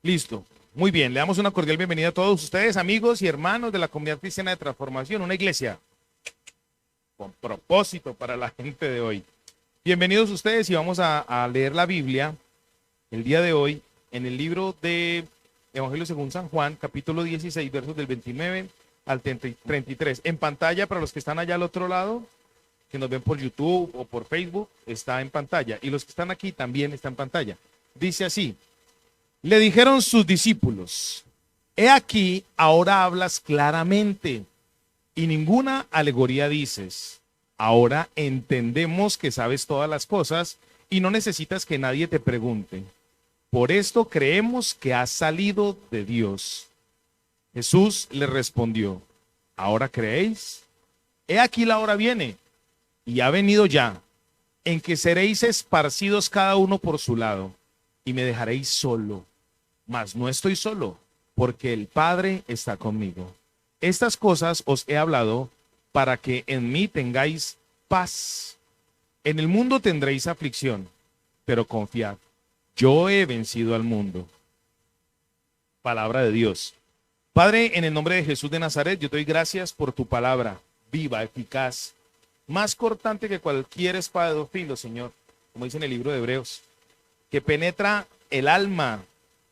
Listo. Muy bien, le damos una cordial bienvenida a todos ustedes, amigos y hermanos de la Comunidad Cristiana de Transformación, una iglesia con propósito para la gente de hoy. Bienvenidos ustedes y vamos a leer la Biblia el día de hoy en el libro de Evangelio según San Juan, capítulo 16, versos del 29 al 33. En pantalla, para los que están allá al otro lado, que nos ven por YouTube o por Facebook, está en pantalla. Y los que están aquí también está en pantalla. Dice así: le dijeron sus discípulos: he aquí, ahora hablas claramente y ninguna alegoría dices. Ahora entendemos que sabes todas las cosas y no necesitas que nadie te pregunte. Por esto creemos que has salido de Dios. Jesús le respondió: ¿ahora creéis? He aquí la hora viene, y ha venido ya, en que seréis esparcidos cada uno por su lado, y me dejaréis solo. Mas no estoy solo, porque el Padre está conmigo. Estas cosas os he hablado para que en mí tengáis paz. En el mundo tendréis aflicción, pero confiad, yo he vencido al mundo. Palabra de Dios. Padre, en el nombre de Jesús de Nazaret, yo te doy gracias por tu palabra, viva, eficaz, más cortante que cualquier espada de dos filos, Señor, como dice en el libro de Hebreos, que penetra el alma,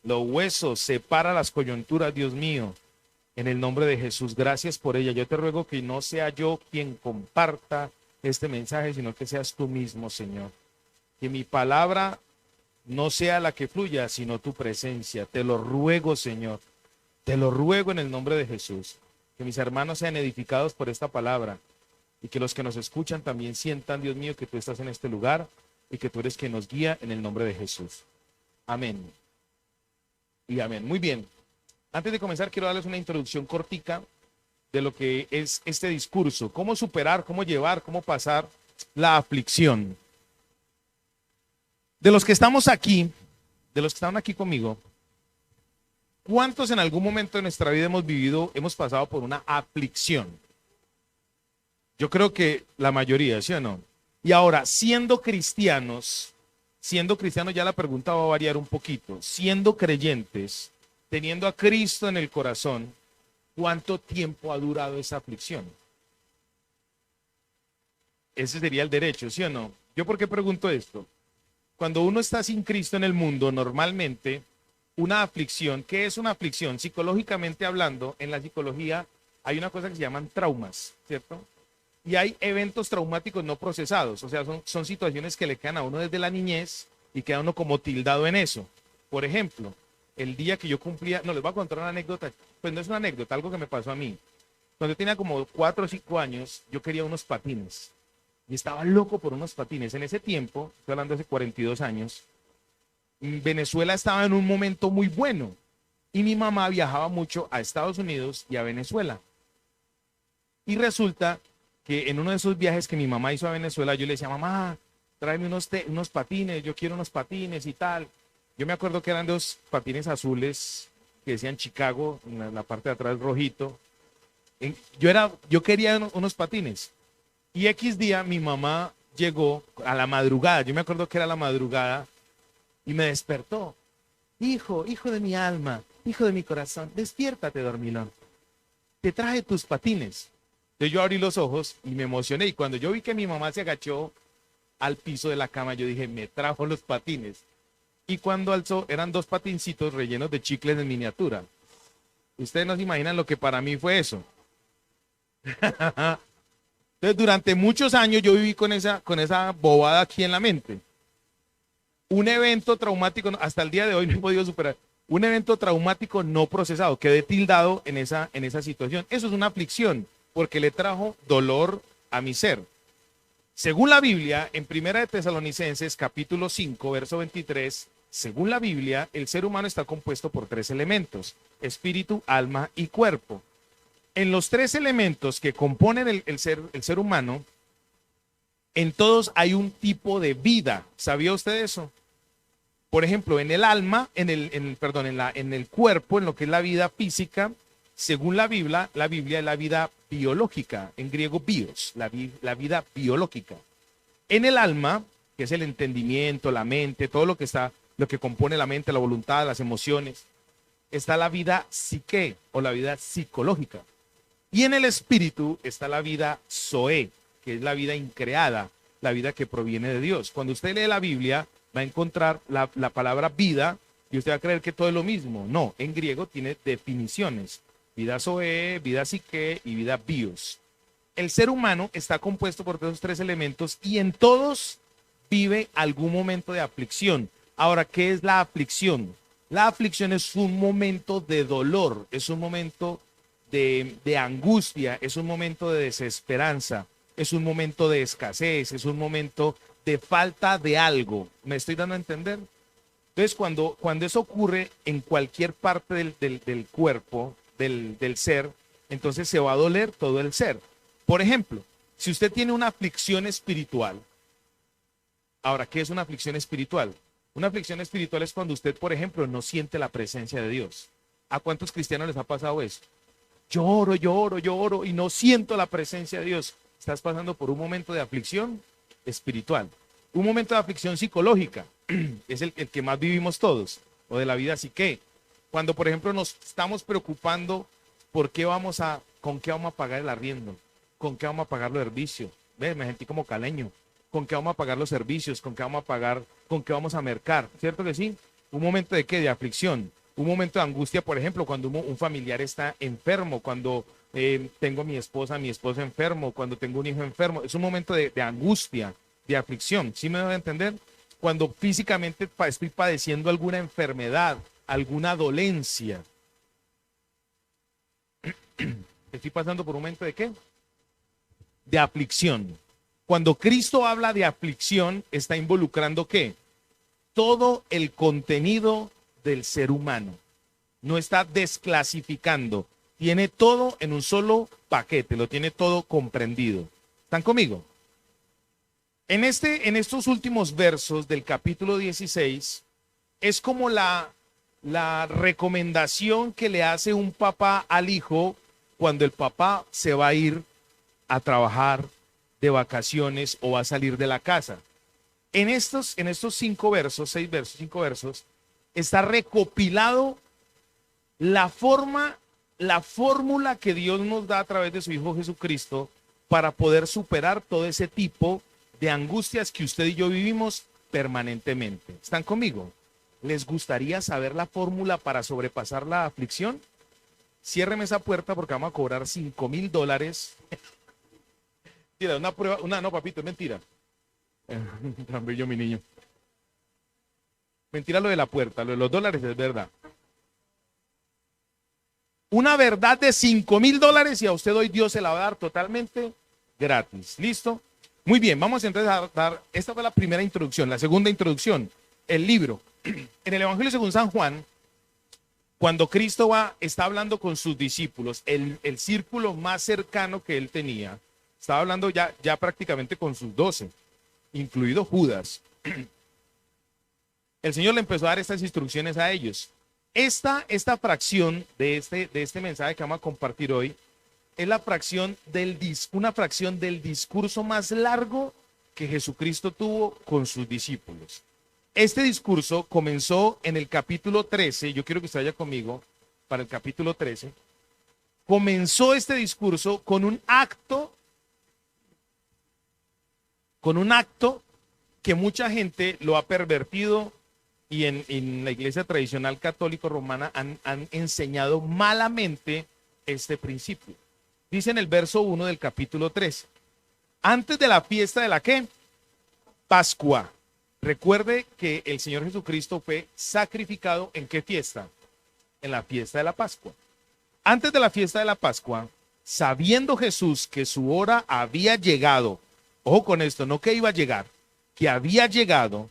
los huesos, separa las coyunturas, Dios mío. En el nombre de Jesús, gracias por ella. Yo te ruego que no sea yo quien comparta este mensaje, sino que seas tú mismo, Señor. Que mi palabra no sea la que fluya, sino tu presencia. Te lo ruego, Señor. Te lo ruego en el nombre de Jesús. Que mis hermanos sean edificados por esta palabra y que los que nos escuchan también sientan, Dios mío, que tú estás en este lugar y que tú eres quien nos guía en el nombre de Jesús. Amén. Y amén. Muy bien. Antes de comenzar, quiero darles una introducción cortica de lo que es este discurso. Cómo superar, cómo llevar, cómo pasar la aflicción. De los que estamos aquí, de los que están aquí conmigo, ¿cuántos en algún momento de nuestra vida hemos pasado por una aflicción? Yo creo que la mayoría, ¿sí o no? Y ahora, siendo cristianos ya la pregunta va a variar un poquito. Siendo creyentes, teniendo a Cristo en el corazón, ¿cuánto tiempo ha durado esa aflicción? Ese sería el derecho, ¿sí o no? ¿Yo por qué pregunto esto? Cuando uno está sin Cristo en el mundo, normalmente una aflicción, ¿qué es una aflicción? Psicológicamente hablando, en la psicología hay una cosa que se llaman traumas, ¿cierto? Y hay eventos traumáticos no procesados, o sea, son situaciones que le quedan a uno desde la niñez y queda uno como tildado en eso. Por ejemplo, el día que yo cumplía, no, les voy a contar una anécdota, pues no es una anécdota, algo que me pasó a mí. Cuando yo tenía como 4 o 5 años, yo quería unos patines y estaba loco por unos patines. En ese tiempo, estoy hablando de hace 42 años, Venezuela estaba en un momento muy bueno y mi mamá viajaba mucho a Estados Unidos y a Venezuela. Y resulta que en uno de esos viajes que mi mamá hizo a Venezuela, yo le decía: mamá, tráeme unos patines, yo quiero unos patines y tal. Yo me acuerdo que eran 2 patines azules que decían Chicago, en la parte de atrás rojito. Yo quería unos patines. Y X día mi mamá llegó a la madrugada, yo me acuerdo que era la madrugada, y me despertó. Hijo, hijo de mi alma, hijo de mi corazón, despiértate, dormilón. Te traje tus patines. Entonces yo abrí los ojos y me emocioné. Y cuando yo vi que mi mamá se agachó al piso de la cama, yo dije: me trajo los patines. Y cuando alzó, eran 2 patincitos rellenos de chicles en miniatura. Ustedes no se imaginan lo que para mí fue eso. Entonces, durante muchos años yo viví con esa bobada aquí en la mente. Un evento traumático, hasta el día de hoy no he podido superar. Un evento traumático no procesado. Quedé tildado en esa situación. Eso es una aflicción, porque le trajo dolor a mi ser. Según la Biblia, en Primera de Tesalonicenses, capítulo 5, verso 23, según la Biblia, el ser humano está compuesto por 3 elementos: espíritu, alma y cuerpo. En los 3 elementos que componen el ser humano, en todos hay un tipo de vida. ¿Sabía usted eso? Por ejemplo, en el alma, en el cuerpo, en lo que es la vida física, según la Biblia es la vida biológica, en griego bios, la vida biológica. En el alma, que es el entendimiento, la mente, todo lo que compone la mente, la voluntad, las emociones. está la vida psique o la vida psicológica. Y en el espíritu está la vida zoe, que es la vida increada, la vida que proviene de Dios. Cuando usted lee la Biblia, va a encontrar la palabra vida y usted va a creer que todo es lo mismo. No, en griego tiene definiciones. Vida zoe, vida psique y vida bios. El ser humano está compuesto por esos tres elementos y en todos vive algún momento de aflicción. Ahora, ¿qué es la aflicción? La aflicción es un momento de dolor, es un momento de angustia, es un momento de desesperanza, es un momento de escasez, es un momento de falta de algo. ¿Me estoy dando a entender? Entonces, cuando eso ocurre en cualquier parte del cuerpo, del ser, entonces se va a doler todo el ser. Por ejemplo, si usted tiene una aflicción espiritual, ahora, ¿qué es una aflicción espiritual? Una aflicción espiritual es cuando usted, por ejemplo, no siente la presencia de Dios. ¿A cuántos cristianos les ha pasado eso? Lloro, lloro, lloro y no siento la presencia de Dios. Estás pasando por un momento de aflicción espiritual. Un momento de aflicción psicológica, es el que más vivimos todos, o de la vida psique. Cuando, por ejemplo, nos estamos preocupando por con qué vamos a pagar el arriendo, con qué vamos a pagar los servicios. ¿Ves? Me sentí como caleño. ¿Con qué vamos a pagar los servicios? ¿Con qué vamos a pagar? ¿Con qué vamos a mercar? ¿Cierto que sí? Un momento de qué? De aflicción. Un momento de angustia, por ejemplo, cuando un familiar está enfermo, cuando tengo a mi esposo enfermo, cuando tengo un hijo enfermo. Es un momento de angustia, de aflicción. ¿Sí me voy a entender? Cuando físicamente estoy padeciendo alguna enfermedad, alguna dolencia. Estoy pasando por un momento de qué? De aflicción. Cuando Cristo habla de aflicción, está involucrando ¿qué? Todo el contenido del ser humano. No está desclasificando. Tiene todo en un solo paquete, lo tiene todo comprendido. ¿Están conmigo? En estos últimos versos del capítulo 16, es como la recomendación que le hace un papá al hijo cuando el papá se va a ir a trabajar de vacaciones o va a salir de la casa. En estos 5 versos, 6 versos, 5 versos, está recopilado la fórmula que Dios nos da a través de su Hijo Jesucristo para poder superar todo ese tipo de angustias que usted y yo vivimos permanentemente. ¿Están conmigo? ¿Les gustaría saber la fórmula para sobrepasar la aflicción? Ciérreme esa puerta porque vamos a cobrar $5,000. Mentira, una prueba, no, papito, es mentira. Tan bello mi niño. Mentira lo de la puerta, lo de los dólares es verdad. Una verdad de $5,000 y a usted hoy Dios se la va a dar totalmente gratis. ¿Listo? Muy bien, vamos entonces a dar, esta fue la primera introducción. La segunda introducción, el libro. En el Evangelio según San Juan, cuando Cristo está hablando con sus discípulos, el círculo más cercano que él tenía, estaba hablando ya prácticamente con sus 12, incluido Judas. El Señor le empezó a dar estas instrucciones a ellos. Esta fracción de este mensaje que vamos a compartir hoy es una fracción del discurso más largo que Jesucristo tuvo con sus discípulos. Este discurso comenzó en el capítulo 13, yo quiero que usted vaya conmigo para el capítulo 13. Comenzó este discurso con un acto que mucha gente lo ha pervertido y en la iglesia tradicional católico romana han enseñado malamente este principio. Dice en el verso 1 del capítulo 13, antes de la fiesta de la ¿qué? Pascua. Recuerde que el Señor Jesucristo fue sacrificado ¿en qué fiesta? En la fiesta de la Pascua. Antes de la fiesta de la Pascua, sabiendo Jesús que su hora había llegado, ojo con esto, no que iba a llegar, que había llegado,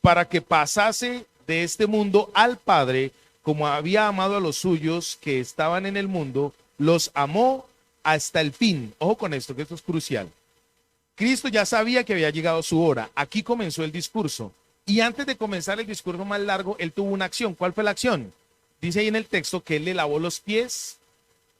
para que pasase de este mundo al Padre, como había amado a los suyos que estaban en el mundo, los amó hasta el fin. Ojo con esto, que esto es crucial. Cristo ya sabía que había llegado su hora. Aquí comenzó el discurso. Y antes de comenzar el discurso más largo, él tuvo una acción. ¿Cuál fue la acción? Dice ahí en el texto que él le lavó los pies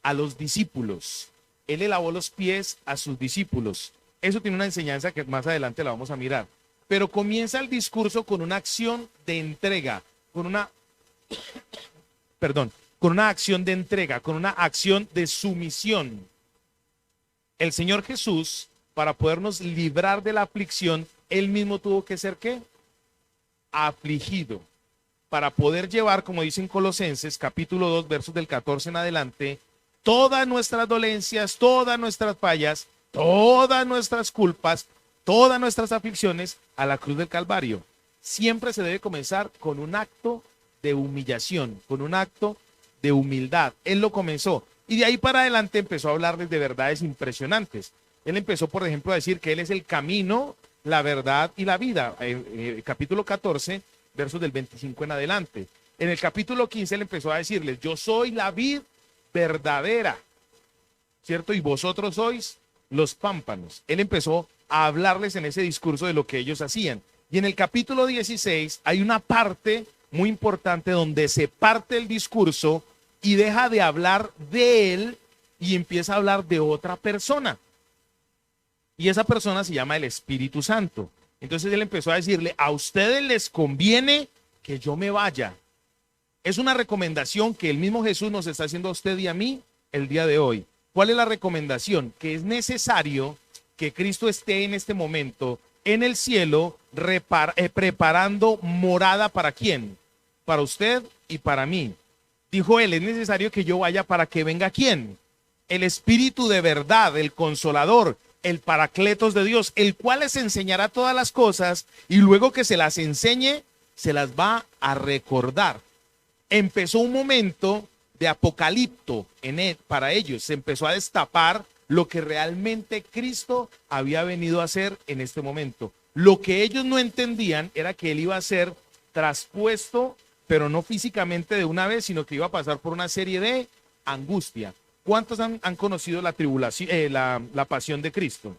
a los discípulos. Él le lavó los pies a sus discípulos. Eso tiene una enseñanza que más adelante la vamos a mirar. Pero comienza el discurso con una acción de entrega. con una, perdón, con una acción de entrega, con una acción de sumisión. El Señor Jesús, para podernos librar de la aflicción, Él mismo tuvo que ser, ¿qué? Afligido. Para poder llevar, como dicen Colosenses, capítulo 2, versos del 14 en adelante, todas nuestras dolencias, todas nuestras fallas, todas nuestras culpas, todas nuestras aflicciones a la cruz del Calvario. Siempre se debe comenzar con un acto de humillación, con un acto de humildad. Él lo comenzó y de ahí para adelante empezó a hablarles de verdades impresionantes. Él empezó, por ejemplo, a decir que Él es el camino, la verdad y la vida. Capítulo 14, versos del 25 en adelante. En el capítulo 15 Él empezó a decirles, yo soy la vid verdadera, ¿cierto? Y vosotros sois los pámpanos. Él empezó a hablarles en ese discurso de lo que ellos hacían. Y en el capítulo 16 hay una parte muy importante donde se parte el discurso y deja de hablar de Él y empieza a hablar de otra persona. Y esa persona se llama el Espíritu Santo. Entonces Él empezó a decirle, a ustedes les conviene que yo me vaya. Es una recomendación que el mismo Jesús nos está haciendo a usted y a mí el día de hoy. ¿Cuál es la recomendación? Que es necesario que Cristo esté en este momento en el cielo preparando morada ¿para quién? Para usted y para mí. Dijo Él, es necesario que yo vaya para que venga ¿quién? El Espíritu de verdad, el Consolador, el Paracletos de Dios, el cual les enseñará todas las cosas y luego que se las enseñe, se las va a recordar. Empezó un momento de apocalipto para ellos, se empezó a destapar lo que realmente Cristo había venido a hacer en este momento. Lo que ellos no entendían era que Él iba a ser traspuesto, pero no físicamente de una vez, sino que iba a pasar por una serie de angustia. ¿Cuántos han conocido la tribulación, la pasión de Cristo?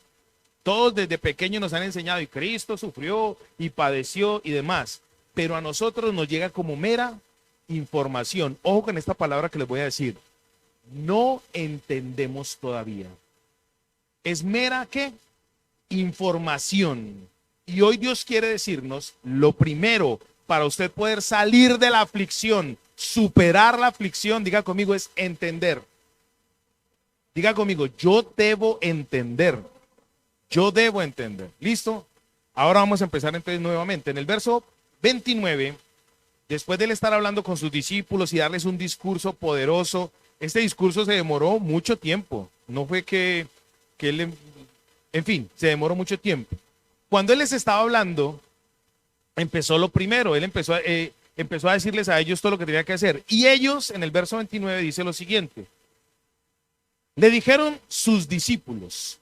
Todos desde pequeños nos han enseñado y Cristo sufrió y padeció y demás, pero a nosotros nos llega como mera información. Ojo con esta palabra que les voy a decir. No entendemos todavía. Es mera, ¿qué? Información. Y hoy Dios quiere decirnos, lo primero para usted poder salir de la aflicción, superar la aflicción, diga conmigo, es entender. Diga conmigo, yo debo entender. Yo debo entender. ¿Listo? Ahora vamos a empezar entonces nuevamente. En el verso 29, después de él estar hablando con sus discípulos y darles un discurso poderoso, este discurso se demoró mucho tiempo. No fue que él, en fin, se demoró mucho tiempo. Cuando él les estaba hablando, empezó lo primero. Él empezó a decirles a ellos todo lo que tenía que hacer. Y ellos, en el verso 29, dice lo siguiente. Le dijeron sus discípulos,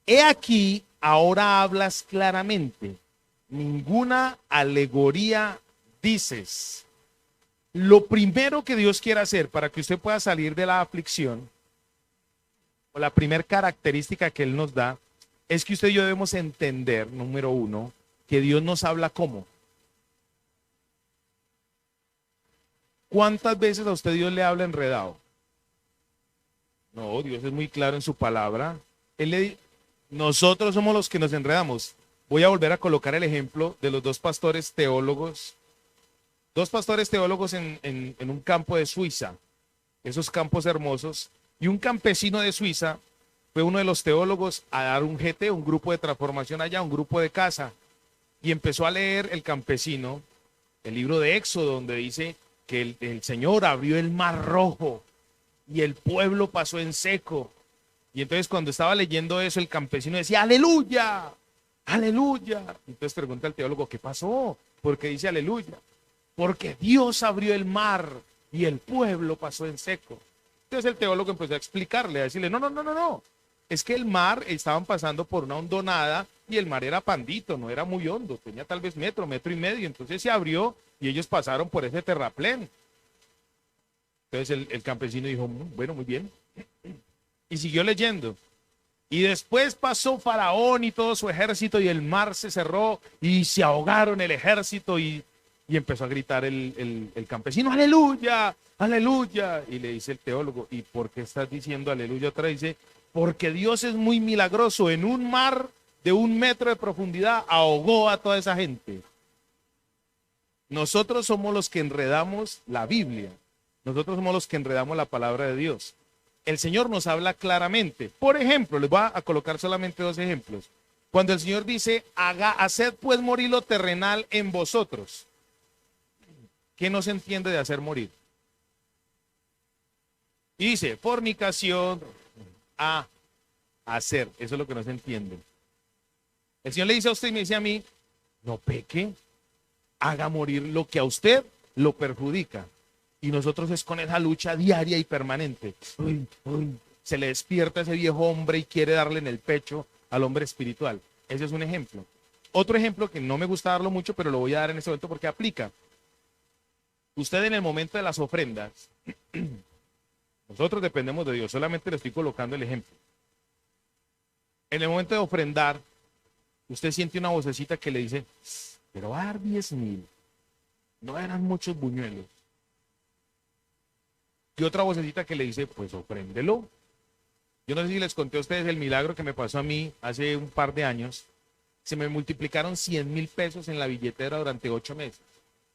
he aquí, ahora hablas claramente, ninguna alegoría dices. Lo primero que Dios quiere hacer para que usted pueda salir de la aflicción, o la primera característica que Él nos da, es que usted y yo debemos entender, número uno, que Dios nos habla ¿cómo? ¿Cuántas veces a usted Dios le habla enredado? No, Dios es muy claro en su palabra. Nosotros somos los que nos enredamos. Voy a volver a colocar el ejemplo de los dos pastores teólogos en un campo de Suiza, esos campos hermosos, y un campesino de Suiza fue uno de los teólogos a dar un GT, un grupo de transformación allá, un grupo de casa, y empezó a leer el campesino el libro de Éxodo, donde dice que el Señor abrió el mar rojo y el pueblo pasó en seco. Y entonces cuando estaba leyendo eso, el campesino decía, aleluya, aleluya. Entonces pregunta al teólogo, ¿qué pasó? ¿Por qué dice aleluya? Porque Dios abrió el mar y el pueblo pasó en seco. Entonces el teólogo empezó a explicarle, a decirle, no. Es que el mar, estaban pasando por una hondonada y el mar era pandito, no era muy hondo, tenía tal vez metro y medio. Entonces se abrió y ellos pasaron por ese terraplén. Entonces el campesino dijo, bueno, muy bien. Y siguió leyendo. Y después pasó Faraón y todo su ejército y el mar se cerró y se ahogaron el ejército y empezó a gritar el campesino, aleluya, aleluya. Y le dice el teólogo, ¿y por qué estás diciendo aleluya otra vez? Dice, porque Dios es muy milagroso. En un mar de 1 metro de profundidad ahogó a toda esa gente. Nosotros somos los que enredamos la Biblia. Nosotros somos los que enredamos la palabra de Dios. El Señor nos habla claramente. Por ejemplo, les voy a colocar solamente dos ejemplos. Cuando el Señor dice, haced pues morir lo terrenal en vosotros. ¿Qué no se entiende de hacer morir? Y dice, fornicación, a hacer. Eso es lo que no se entiende. El Señor le dice a usted y me dice a mí, no peque, haga morir lo que a usted lo perjudica. Y nosotros es con esa lucha diaria y permanente. Uy, uy, se le despierta ese viejo hombre y quiere darle en el pecho al hombre espiritual. Ese es un ejemplo. Otro ejemplo que no me gusta darlo mucho, pero lo voy a dar en este momento porque aplica. Usted en el momento de las ofrendas, nosotros dependemos de Dios, solamente le estoy colocando el ejemplo. En el momento de ofrendar, usted siente una vocecita que le dice, pero va a dar 10,000, no eran muchos buñuelos. Y otra vocecita que le dice, pues ofréndelo. Yo no sé si les conté a ustedes el milagro que me pasó a mí hace un par de años. Se me multiplicaron 100,000 pesos en la billetera durante 8 meses.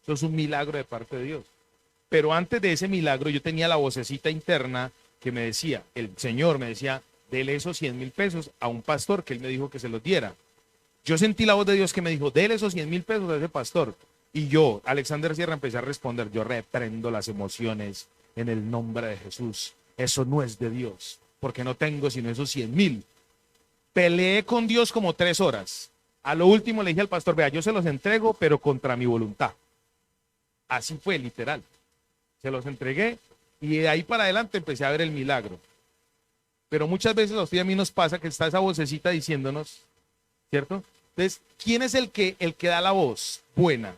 Eso es un milagro de parte de Dios. Pero antes de ese milagro yo tenía la vocecita interna que me decía, el Señor me decía, dele esos 100,000 pesos a un pastor que él me dijo que se los diera. Yo sentí la voz de Dios que me dijo, dele esos 100,000 pesos a ese pastor. Y yo, Alexander Sierra, empecé a responder, yo reprendo las emociones en el nombre de Jesús. Eso no es de Dios, porque no tengo sino esos 100,000. Peleé con Dios como 3 horas. A lo último le dije al pastor, vea, yo se los entrego, pero contra mi voluntad. Así fue, literal. Se los entregué y de ahí para adelante empecé a ver el milagro. Pero muchas veces a usted y a mí nos pasa que está esa vocecita diciéndonos, ¿cierto? Entonces, ¿quién es el que da la voz buena?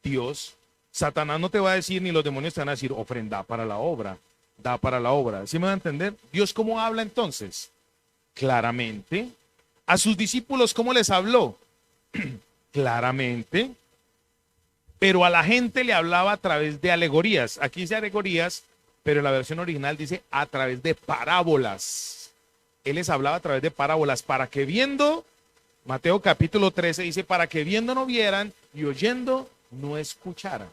Dios. Satanás no te va a decir, ni los demonios te van a decir, ofrenda para la obra, da para la obra. ¿Sí me van a entender? Dios, ¿cómo habla entonces? Claramente. A sus discípulos, ¿cómo les habló? Claramente. Pero a la gente le hablaba a través de alegorías. Aquí dice alegorías, pero en la versión original dice a través de parábolas. Él les hablaba a través de parábolas para que viendo, Mateo capítulo 13 dice, para que viendo no vieran y oyendo no escucharan.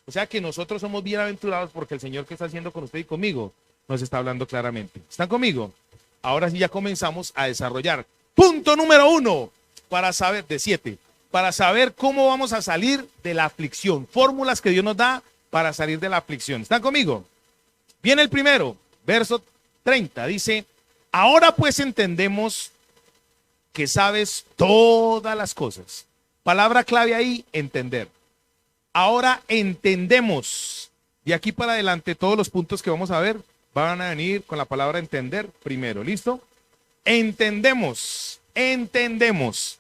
O sea que nosotros somos bienaventurados porque el Señor que está haciendo con usted y conmigo nos está hablando claramente. ¿Están conmigo? Ahora sí ya comenzamos a desarrollar. Punto número 1, para saber, de 7, para saber cómo vamos a salir de la aflicción. Fórmulas que Dios nos da para salir de la aflicción. ¿Están conmigo? Viene el primero, verso 30, dice, ahora pues entendemos que sabes todas las cosas. Palabra clave ahí, entender. Ahora entendemos. De aquí para adelante todos los puntos que vamos a ver van a venir con la palabra entender primero. ¿Listo? Entendemos. Entendemos.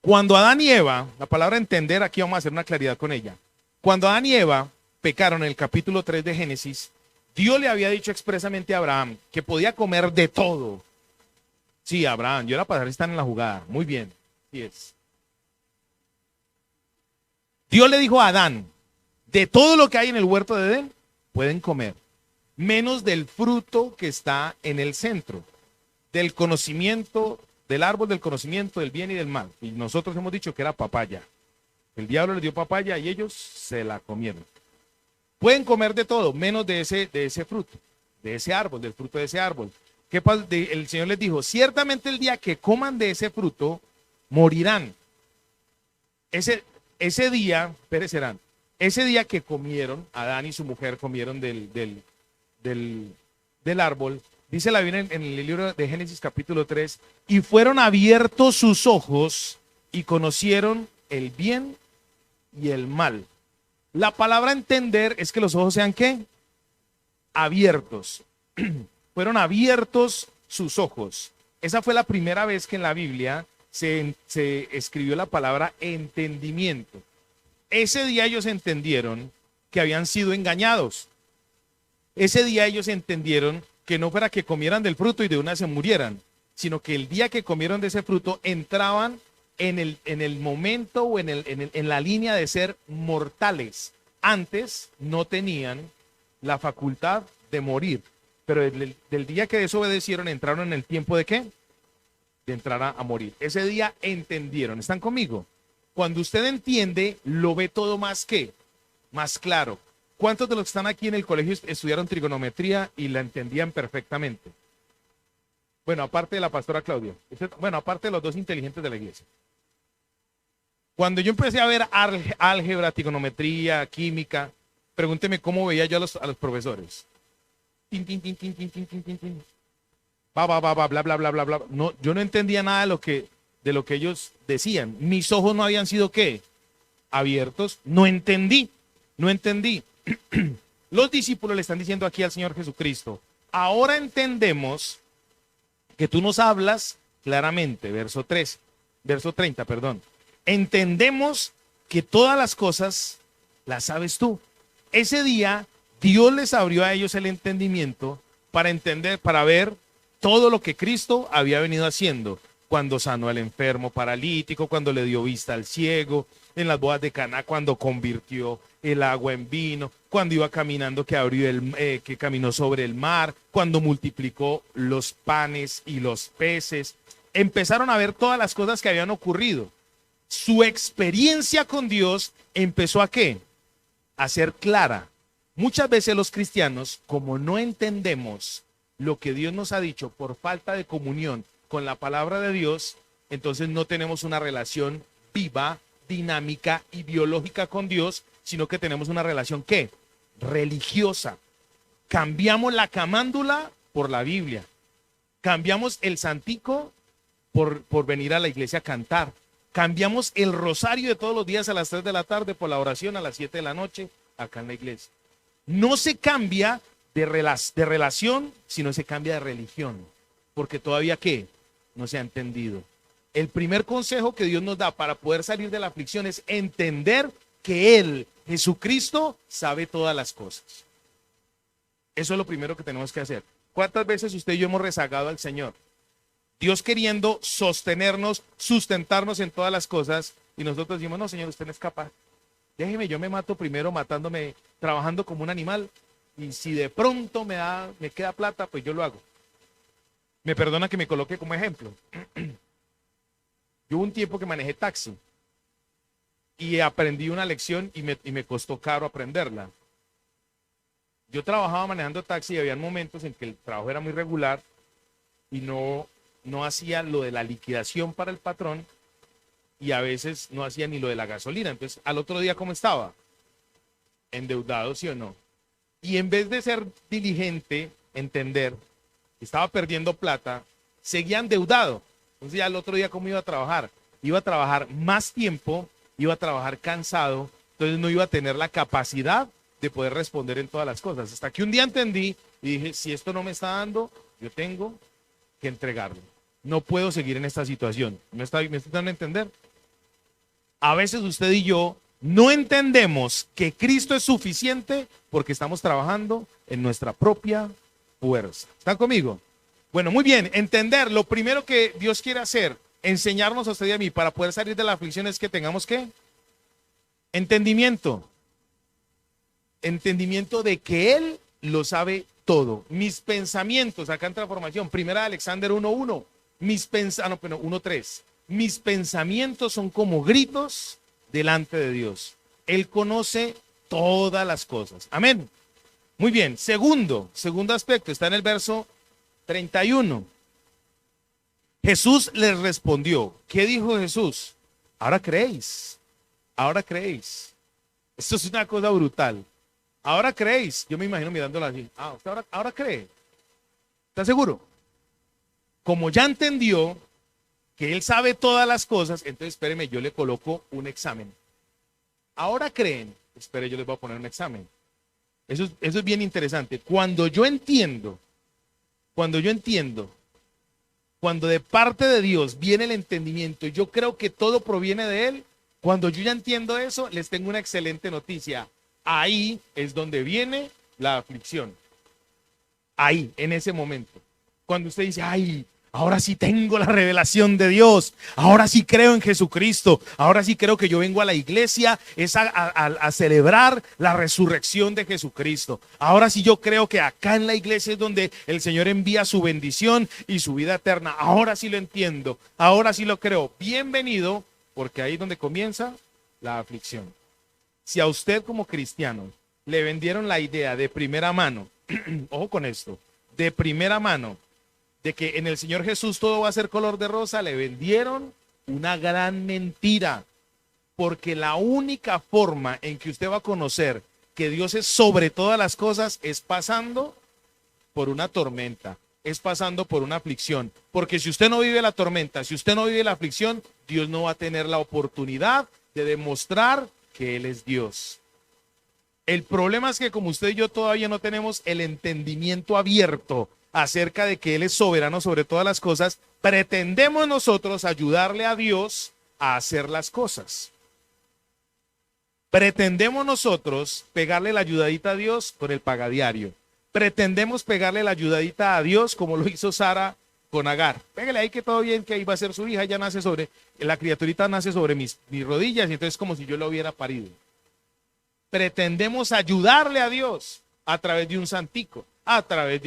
Cuando Adán y Eva, la palabra entender, aquí vamos a hacer una claridad con ella. Cuando Adán y Eva pecaron en el capítulo 3 de Génesis, Dios le había dicho expresamente a Abraham que podía comer de todo. Sí, Abraham, yo era para estar en la jugada. Muy bien. Sí es. Dios le dijo a Adán, de todo lo que hay en el huerto de Edén, pueden comer, menos del fruto que está en el centro, del conocimiento, del árbol del conocimiento del bien y del mal. Y nosotros hemos dicho que era papaya. El diablo les dio papaya y ellos se la comieron. Pueden comer de todo, menos de ese fruto, de ese árbol, del fruto de ese árbol. ¿Qué pasa? El Señor les dijo, ciertamente el día que coman de ese fruto, morirán. Ese día, perecerán. Ese día que comieron, Adán y su mujer comieron del árbol, dice la Biblia en el libro de Génesis capítulo 3, y fueron abiertos sus ojos y conocieron el bien y el mal. La palabra entender es que los ojos sean ¿qué? Abiertos. Fueron abiertos sus ojos. Esa fue la primera vez que en la Biblia se escribió la palabra entendimiento. Ese día ellos entendieron que habían sido engañados. Ese día ellos entendieron que no fuera que comieran del fruto y de una se murieran, sino que el día que comieron de ese fruto entraban en el momento o en la línea de ser mortales. Antes no tenían la facultad de morir, pero del día que desobedecieron entraron en el tiempo de ¿qué? De entrar a morir. Ese día entendieron. ¿Están conmigo? Cuando usted entiende, lo ve todo más que, más claro. ¿Cuántos de los que están aquí en el colegio estudiaron trigonometría y la entendían perfectamente? Bueno, aparte de la pastora Claudia. Bueno, aparte de los dos inteligentes de la iglesia. Cuando yo empecé a ver álgebra, trigonometría, química, pregúnteme cómo veía yo a los profesores. Tin, tin, tin, tin, tin, tin, tin, tin, tin. Bla, bla, bla, bla, bla, bla. No, yo no entendía nada de lo que ellos decían. Mis ojos no habían sido, ¿qué? Abiertos. No entendí. Los discípulos le están diciendo aquí al Señor Jesucristo, ahora entendemos que tú nos hablas claramente, verso 30, perdón. Entendemos que todas las cosas las sabes tú. Ese día Dios les abrió a ellos el entendimiento para entender, para ver todo lo que Cristo había venido haciendo. Cuando sanó al enfermo paralítico, cuando le dio vista al ciego, en las bodas de Caná, cuando convirtió el agua en vino, cuando iba caminando que caminó sobre el mar, cuando multiplicó los panes y los peces. Empezaron a ver todas las cosas que habían ocurrido. Su experiencia con Dios empezó ¿a qué? A ser clara. Muchas veces los cristianos, como no entendemos lo que Dios nos ha dicho por falta de comunión con la palabra de Dios, entonces no tenemos una relación viva, dinámica y biológica con Dios, sino que tenemos una relación ¿qué? Religiosa. Cambiamos la camándula por la Biblia. Cambiamos el santico por venir a la iglesia a cantar. Cambiamos el rosario de todos los días a las 3 de la tarde por la oración a las 7 de la noche acá en la iglesia. No se cambia de relación, sino se cambia de religión. Porque todavía ¿qué? No se ha entendido. El primer consejo que Dios nos da para poder salir de la aflicción es entender que Él, Jesucristo, sabe todas las cosas. Eso es lo primero que tenemos que hacer. ¿Cuántas veces usted y yo hemos rezagado al Señor? Dios queriendo sostenernos, sustentarnos en todas las cosas, y nosotros decimos, no, Señor, usted no es capaz. Déjeme, yo me mato primero matándome, trabajando como un animal, y si de pronto me queda plata, pues yo lo hago. Me perdona que me coloque como ejemplo. Yo hubo un tiempo que manejé taxi y aprendí una lección y me costó caro aprenderla. Yo trabajaba manejando taxi y había momentos en que el trabajo era muy regular y no hacía lo de la liquidación para el patrón y a veces no hacía ni lo de la gasolina. Entonces, al otro día, ¿cómo estaba? Endeudado, ¿sí o no? Y en vez de ser diligente, entender que estaba perdiendo plata, seguía endeudado. Entonces ya el otro día, ¿cómo iba a trabajar? Iba a trabajar más tiempo, iba a trabajar cansado, entonces no iba a tener la capacidad de poder responder en todas las cosas. Hasta que un día entendí y dije, si esto no me está dando, yo tengo que entregarlo. No puedo seguir en esta situación. ¿Me está dando a entender? A veces usted y yo no entendemos que Cristo es suficiente porque estamos trabajando en nuestra propia fuerza. ¿Están conmigo? Bueno, muy bien, entender, lo primero que Dios quiere hacer, enseñarnos a usted y a mí para poder salir de la aflicción es que tengamos ¿qué? Entendimiento. Entendimiento de que Él lo sabe todo. Mis pensamientos, acá en Transformación, primera de Alexander 1:1, 1:3. Mis pensamientos son como gritos delante de Dios. Él conoce todas las cosas. Amén. Muy bien, segundo aspecto, está en el verso 31. Jesús les respondió. ¿Qué dijo Jesús? Ahora creéis. Ahora creéis. Esto es una cosa brutal. Ahora creéis. Yo me imagino mirándola así. ¿Usted ahora cree? ¿Está seguro? Como ya entendió que Él sabe todas las cosas, entonces espéreme, yo le coloco un examen. Ahora creen. Espere, yo les voy a poner un examen. Eso es bien interesante. Cuando yo entiendo, cuando de parte de Dios viene el entendimiento, y yo creo que todo proviene de Él, cuando yo ya entiendo eso, les tengo una excelente noticia. Ahí es donde viene la aflicción. Ahí, en ese momento. Cuando usted dice, ay, ahora sí tengo la revelación de Dios, ahora sí creo en Jesucristo, ahora sí creo que yo vengo a la iglesia es a celebrar la resurrección de Jesucristo. Ahora sí yo creo que acá en la iglesia es donde el Señor envía su bendición y su vida eterna. Ahora sí lo entiendo, ahora sí lo creo. Bienvenido porque ahí es donde comienza la aflicción. Si a usted como cristiano le vendieron la idea de primera mano, ojo con esto, de primera mano, de que en el Señor Jesús todo va a ser color de rosa, le vendieron una gran mentira, porque la única forma en que usted va a conocer que Dios es sobre todas las cosas es pasando por una tormenta, es pasando por una aflicción, porque si usted no vive la tormenta, si usted no vive la aflicción, Dios no va a tener la oportunidad de demostrar que Él es Dios. El problema es que como usted y yo todavía no tenemos el entendimiento abierto acerca de que Él es soberano sobre todas las cosas, pretendemos nosotros ayudarle a Dios a hacer las cosas. Pretendemos nosotros pegarle la ayudadita a Dios con el pagadiario. Pretendemos pegarle la ayudadita a Dios como lo hizo Sara con Agar. Pégale ahí que todo bien, que ahí va a ser su hija, ella nace sobre, la criaturita nace sobre mis rodillas y entonces como si yo lo hubiera parido. Pretendemos ayudarle a Dios a través de un santico, a través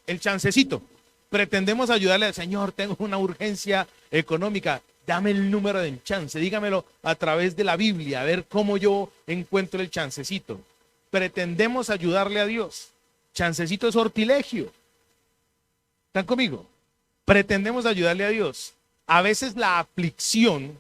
el chancecito. Pretendemos ayudarle al Señor, tengo una urgencia económica, dame el número del chance, dígamelo a través de la Biblia, a ver cómo yo encuentro el chancecito. Pretendemos ayudarle a Dios. Chancecito es sortilegio. ¿Están conmigo? Pretendemos ayudarle a Dios. A veces la aflicción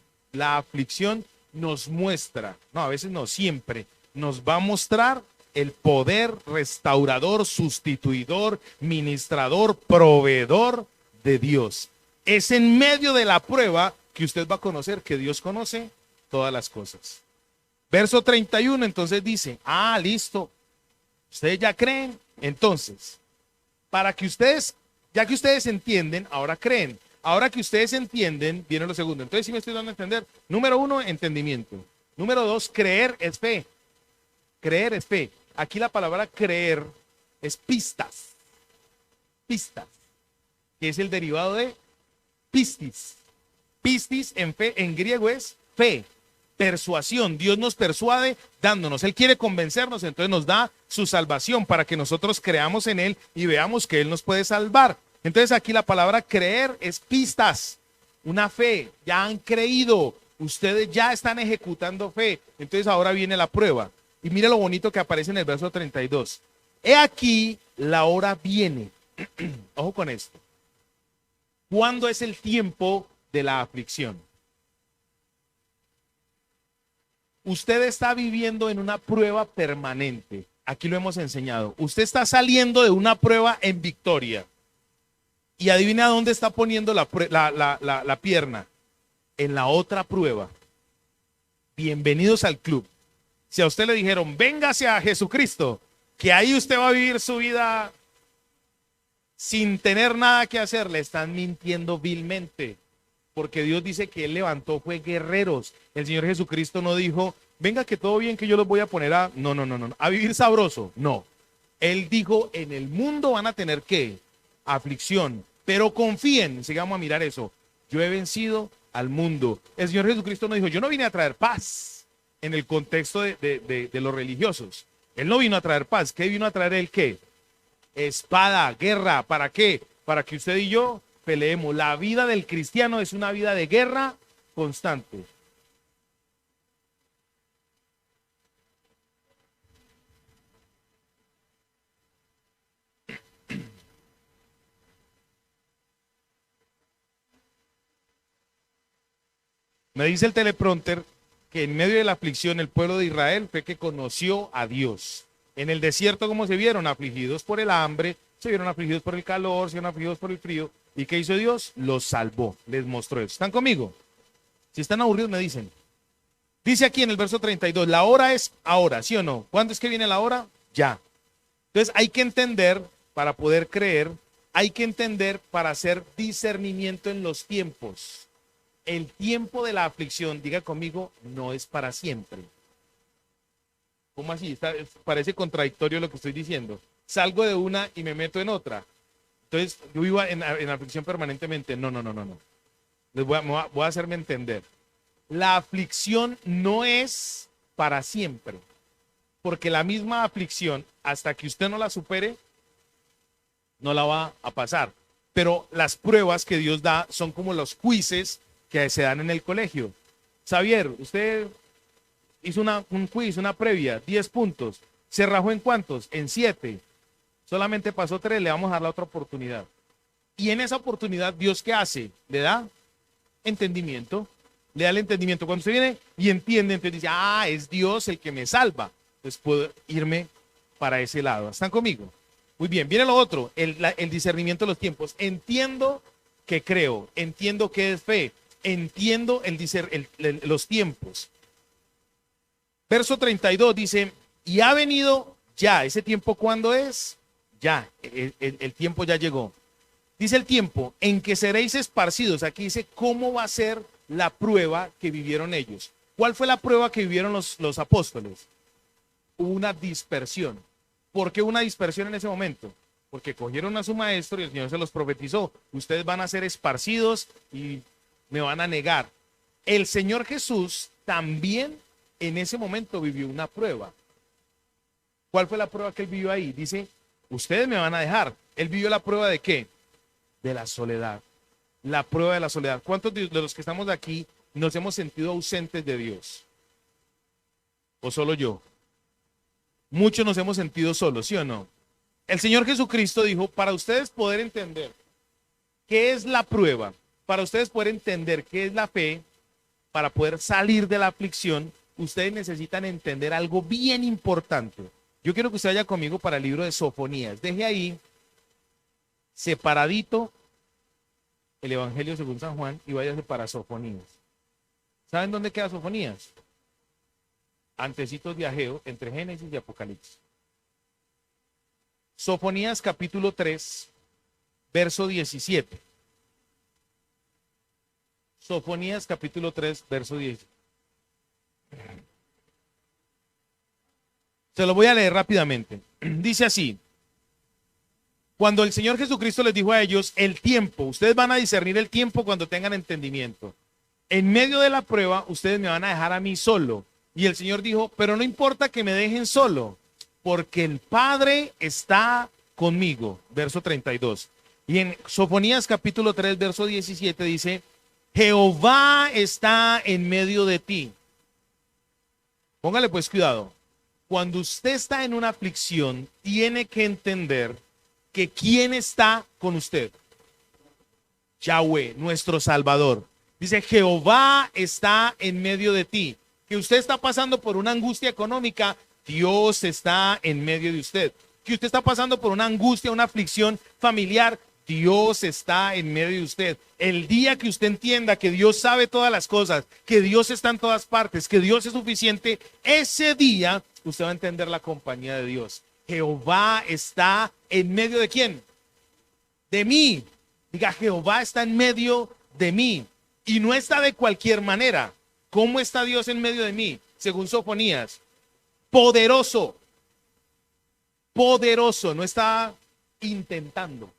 nos muestra, no, a veces no, siempre, nos va a mostrar el poder restaurador, sustituidor, ministrador, proveedor de Dios. Es en medio de la prueba que usted va a conocer que Dios conoce todas las cosas. Verso 31 entonces dice, listo, ustedes ya creen, entonces, para que ustedes, ya que ustedes entienden, ahora creen. Ahora que ustedes entienden, viene lo segundo. Entonces, sí me estoy dando a entender. Número 1, entendimiento. Número 2, creer es fe. Creer es fe. Aquí la palabra creer es pistas. Pistas. Que es el derivado de pistis. Pistis en fe, en griego es fe. Persuasión. Dios nos persuade dándonos. Él quiere convencernos, entonces nos da su salvación para que nosotros creamos en Él y veamos que Él nos puede salvar. Entonces aquí la palabra creer es pistas, una fe, ya han creído, ustedes ya están ejecutando fe. Entonces ahora viene la prueba. Y mire lo bonito que aparece en el verso 32. He aquí, la hora viene. Ojo con esto. ¿Cuándo es el tiempo de la aflicción? Usted está viviendo en una prueba permanente. Aquí lo hemos enseñado. Usted está saliendo de una prueba en victoria. Y adivina dónde está poniendo la pierna. En la otra prueba. Bienvenidos al club. Si a usted le dijeron, véngase a Jesucristo, que ahí usted va a vivir su vida sin tener nada que hacer, le están mintiendo vilmente. Porque Dios dice que Él levantó fue guerreros. El Señor Jesucristo no dijo, venga que todo bien que yo los voy a poner a... No, a vivir sabroso. No. Él dijo, en el mundo van a tener ¿qué? Aflicción. Pero confíen, sigamos a mirar eso. Yo he vencido al mundo. El Señor Jesucristo no dijo, yo no vine a traer paz en el contexto de los religiosos. Él no vino a traer paz. ¿Qué vino a traer él? ¿Qué? Espada, guerra. ¿Para qué? Para que usted y yo peleemos. La vida del cristiano es una vida de guerra constante. Me dice el teleprompter que en medio de la aflicción el pueblo de Israel fue que conoció a Dios. En el desierto, ¿cómo se vieron? Afligidos por el hambre, se vieron afligidos por el calor, se vieron afligidos por el frío. ¿Y qué hizo Dios? Los salvó, les mostró eso. ¿Están conmigo? Si están aburridos me dicen. Dice aquí en el verso 32, la hora es ahora, ¿sí o no? ¿Cuándo es que viene la hora? Ya. Entonces hay que entender para poder creer, hay que entender para hacer discernimiento en los tiempos. El tiempo de la aflicción, diga conmigo, no es para siempre. ¿Cómo así? Parece contradictorio lo que estoy diciendo. Salgo de una y me meto en otra. Entonces, yo vivo en aflicción permanentemente. No. Voy a hacerme entender. La aflicción no es para siempre. Porque la misma aflicción, hasta que usted no la supere, no la va a pasar. Pero las pruebas que Dios da son como los quizzes que se dan en el colegio. Xavier, usted hizo un quiz, una previa, 10 puntos. ¿Se rajó en cuántos? En 7. Solamente pasó 3, le vamos a dar la otra oportunidad. Y en esa oportunidad, ¿Dios qué hace? Le da entendimiento. Le da el entendimiento. Cuando usted viene y entiende, entonces dice, ah, es Dios el que me salva. Entonces puedo irme para ese lado. ¿Están conmigo? Muy bien, viene lo otro, el discernimiento de los tiempos. Entiendo que creo, entiendo que es fe, entiendo los tiempos. Verso 32 dice, y ha venido ya, ¿ese tiempo cuándo es? Ya, el tiempo ya llegó. Dice el tiempo en que seréis esparcidos. Aquí dice cómo va a ser la prueba que vivieron ellos. ¿Cuál fue la prueba que vivieron los apóstoles? Una dispersión. ¿Por qué una dispersión en ese momento? Porque cogieron a su maestro y el Señor se los profetizó. Ustedes van a ser esparcidos y me van a negar. El Señor Jesús también en ese momento vivió una prueba. ¿Cuál fue la prueba que él vivió ahí? Dice, ustedes me van a dejar. Él vivió la prueba de ¿qué? De la soledad. La prueba de la soledad. ¿Cuántos de los que estamos aquí nos hemos sentido ausentes de Dios? ¿O solo yo? Muchos nos hemos sentido solos, ¿sí o no? El Señor Jesucristo dijo, para ustedes poder entender qué es la prueba, para ustedes poder entender qué es la fe, para poder salir de la aflicción, ustedes necesitan entender algo bien importante. Yo quiero que usted vaya conmigo para el libro de Sofonías. Deje ahí separadito el Evangelio según San Juan y váyase para Sofonías. ¿Saben dónde queda Sofonías? Antecitos de Ageo, entre Génesis y Apocalipsis. Sofonías capítulo 3, verso 17. Sofonías capítulo 3, verso 17. Se lo voy a leer rápidamente. Dice así: cuando el Señor Jesucristo les dijo a ellos, el tiempo, ustedes van a discernir el tiempo cuando tengan entendimiento. En medio de la prueba, ustedes me van a dejar a mí solo. Y el Señor dijo, pero no importa que me dejen solo, porque el Padre está conmigo. Verso 32. Y en Sofonías capítulo 3, verso 17 dice, Jehová está en medio de ti. Póngale pues cuidado. Cuando usted está en una aflicción, tiene que entender que ¿quién está con usted? Yahweh, nuestro Salvador. Dice, Jehová está en medio de ti. Que usted está pasando por una angustia económica, Dios está en medio de usted. Que usted está pasando por una angustia, una aflicción familiar, Dios está en medio de usted. El día que usted entienda que Dios sabe todas las cosas, que Dios está en todas partes, que Dios es suficiente, ese día usted va a entender la compañía de Dios. Jehová está en medio de ¿quién? De mí. Diga, Jehová está en medio de mí. Y no está de cualquier manera. ¿Cómo está Dios en medio de mí? Según Sofonías. Poderoso. Poderoso. No está intentando.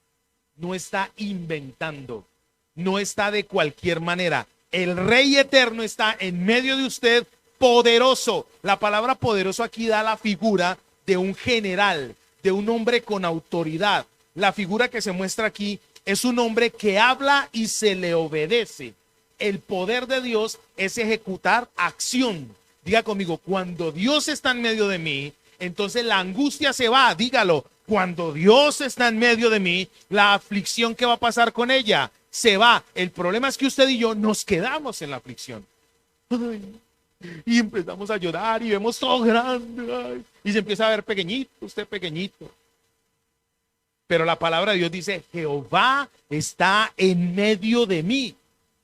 No está inventando. No está de cualquier manera. El Rey Eterno está en medio de usted, poderoso. La palabra poderoso aquí da la figura de un general, de un hombre con autoridad. La figura que se muestra aquí es un hombre que habla y se le obedece. El poder de Dios es ejecutar acción. Diga conmigo, cuando Dios está en medio de mí, entonces la angustia se va. Dígalo, cuando Dios está en medio de mí, la aflicción que va a pasar con ella se va. El problema es que usted y yo nos quedamos en la aflicción. Ay, y empezamos a llorar y vemos todo grande. Ay, y se empieza a ver pequeñito, usted pequeñito. Pero la palabra de Dios dice, Jehová está en medio de mí.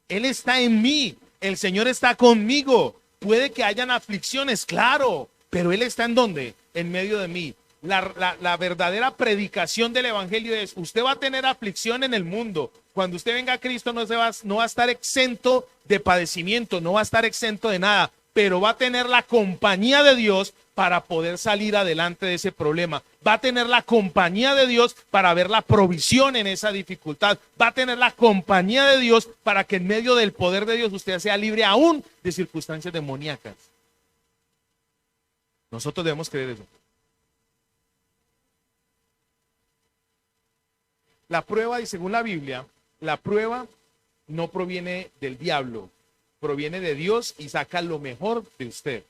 Él está en mí. El Señor está conmigo. Puede que hayan aflicciones, claro, pero Él está ¿en dónde? En medio de mí. La verdadera predicación del Evangelio es, usted va a tener aflicción en el mundo. Cuando usted venga a Cristo no va a estar exento de padecimiento, no va a estar exento de nada, pero va a tener la compañía de Dios para poder salir adelante de ese problema. Va a tener la compañía de Dios para ver la provisión en esa dificultad. Va a tener la compañía de Dios para que en medio del poder de Dios usted sea libre aún de circunstancias demoníacas. Nosotros debemos creer eso. La prueba, y según la Biblia, la prueba no proviene del diablo, proviene de Dios y saca lo mejor de usted.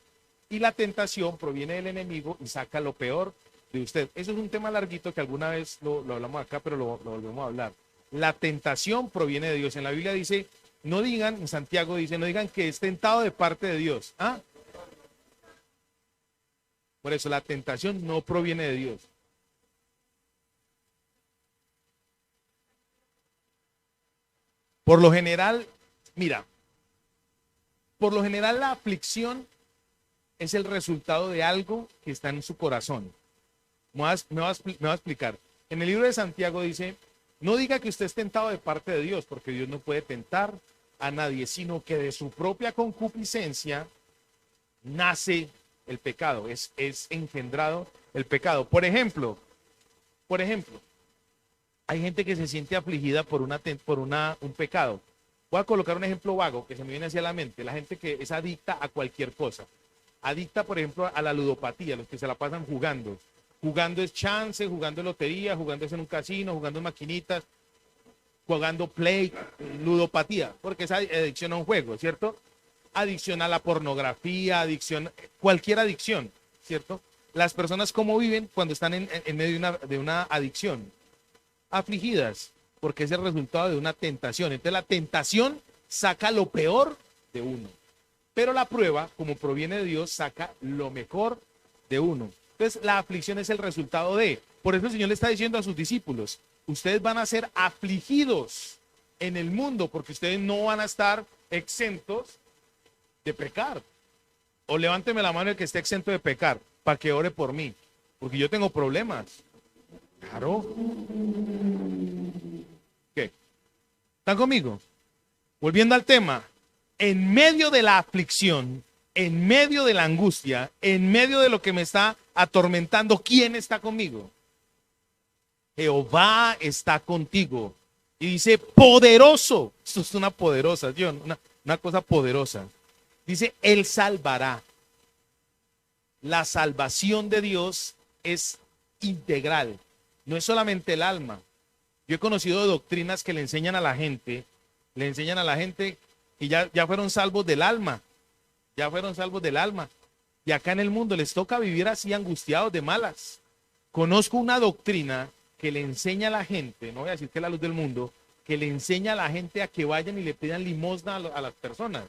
Y la tentación proviene del enemigo y saca lo peor de usted. Eso es un tema larguito que alguna vez lo hablamos acá, pero lo volvemos a hablar. La tentación proviene de Dios. En la Biblia dice, no digan, en Santiago dice, no digan que es tentado de parte de Dios. ¿Ah? Por eso la tentación no proviene de Dios. Por lo general, mira, por lo general la aflicción es el resultado de algo que está en su corazón. Me va a explicar. En el libro de Santiago dice, no diga que usted es tentado de parte de Dios, porque Dios no puede tentar a nadie, sino que de su propia concupiscencia nace el pecado, es engendrado el pecado. Por ejemplo, hay gente que se siente afligida por un pecado. Voy a colocar un ejemplo vago que se me viene hacia la mente. La gente que es adicta a cualquier cosa. Adicta, por ejemplo, a la ludopatía, los que se la pasan jugando. Jugando es chance, jugando lotería, jugando es en un casino, jugando en maquinitas, jugando play, ludopatía, porque es adicción a un juego, ¿cierto? Adicción a la pornografía, cualquier adicción, ¿cierto? Las personas cómo viven cuando están en medio de una adicción, afligidas, porque es el resultado de una tentación. Entonces la tentación saca lo peor de uno, pero la prueba, como proviene de Dios, saca lo mejor de uno. Entonces la aflicción es el resultado de, por eso el Señor le está diciendo a sus discípulos, ustedes van a ser afligidos en el mundo, porque ustedes no van a estar exentos de pecar. O levánteme la mano el que esté exento de pecar, para que ore por mí, porque yo tengo problemas. Claro. ¿Qué? ¿Están conmigo? Volviendo al tema, en medio de la aflicción, en medio de la angustia, en medio de lo que me está atormentando, ¿quién está conmigo? Jehová está contigo. Y dice, poderoso. Esto es una poderosa, Dios, una cosa poderosa. Dice, Él salvará. La salvación de Dios es integral. No es solamente el alma. Yo he conocido doctrinas que le enseñan a la gente que ya fueron salvos del alma. Ya fueron salvos del alma. Y acá en el mundo les toca vivir así angustiados de malas. Conozco una doctrina que le enseña a la gente, no voy a decir que es la luz del mundo, que le enseña a la gente a que vayan y le pidan limosna a las personas.